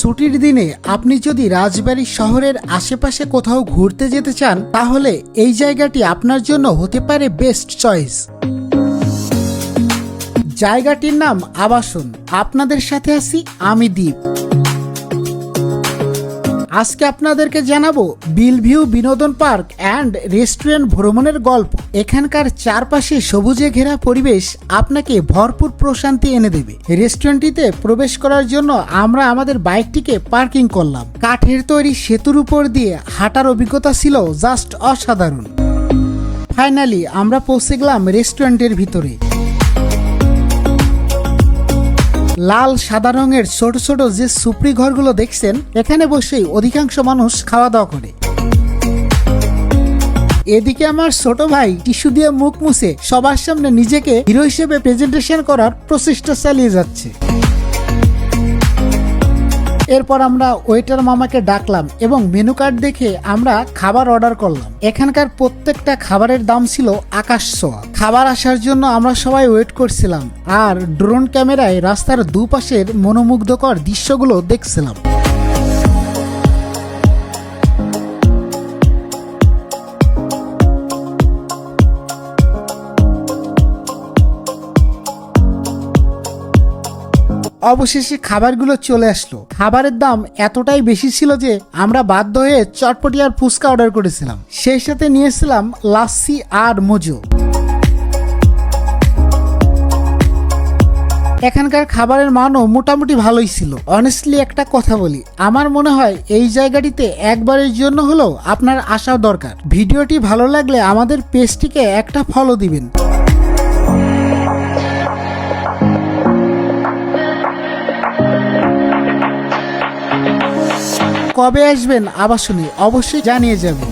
ছুটির দিনে আপনি যদি রাজবাড়ী শহরের আশেপাশে কোথাও ঘুরতে যেতে চান তাহলে এই জায়গাটি আপনার জন্য হতে পারে বেস্ট চয়েস। জায়গাটির নাম আবাসন। আপনাদের সাথে আছি আমি দীপ। আজকে আপনাদেরকে জানাবো বিলভিউ বিনোদন পার্ক অ্যান্ড রেস্টুরেন্ট ভ্রমণের গল্প। এখানকার চারপাশে সবুজে ঘেরা পরিবেশ আপনাকে ভরপুর প্রশান্তি এনে দেবে। রেস্টুরেন্টটিতে প্রবেশ করার জন্য আমরা আমাদের বাইকটিকে পার্কিং করলাম। কাঠের তৈরি সেতুর উপর দিয়ে হাঁটার অভিজ্ঞতা ছিল জাস্ট অসাধারণ। ফাইনালি আমরা পৌঁছে গেলাম রেস্টুরেন্টের ভিতরে। লাল সাদা রঙের ছোট ছোট যে সুপ্রি ঘরগুলো দেখছেন, এখানে বসেই অধিকাংশ মানুষ খাওয়া দাওয়া করে। এদিকে আমার ছোট ভাই টিস্যু দিয়ে মুখ মুছে সবার সামনে নিজেকে হিরো হিসেবে প্রেজেন্টেশন করার প্রচেষ্টা চালিয়ে যাচ্ছে। এরপর আমরা ওয়েটার মামাকে ডাকলাম এবং মেনু কার্ড দেখে আমরা খাবার অর্ডার করলাম। এখানকার প্রত্যেকটা খাবারের দাম ছিল আকাশ ছোঁয়া। খাবার আসার জন্য আমরা সবাই ওয়েট করছিলাম আর ড্রোন ক্যামেরায় রাস্তার দুপাশের মনোমুগ্ধকর দৃশ্যগুলো দেখছিলাম। অবশেষে খাবারগুলো চলে আসলো। খাবারের দাম এতটাই বেশি ছিল যে আমরা বাধ্য হয়ে চটপটি আর ফুচকা অর্ডার করেছিলাম। সেই সাথে নিয়েছিলাম লাচ্ছি আর মজু। এখানকার খাবারের মানও মোটামুটি ভালোই ছিল। অনেস্টলি একটা কথা বলি, আমার মনে হয় এই জায়গাটিতে একবারের জন্য হলেও আপনার আসা দরকার। ভিডিওটি ভালো লাগলে আমাদের পেজটিকে একটা ফলো দিবেন। কবে আসবেন আবাসনে অবশ্যই জানিয়ে যাবেন।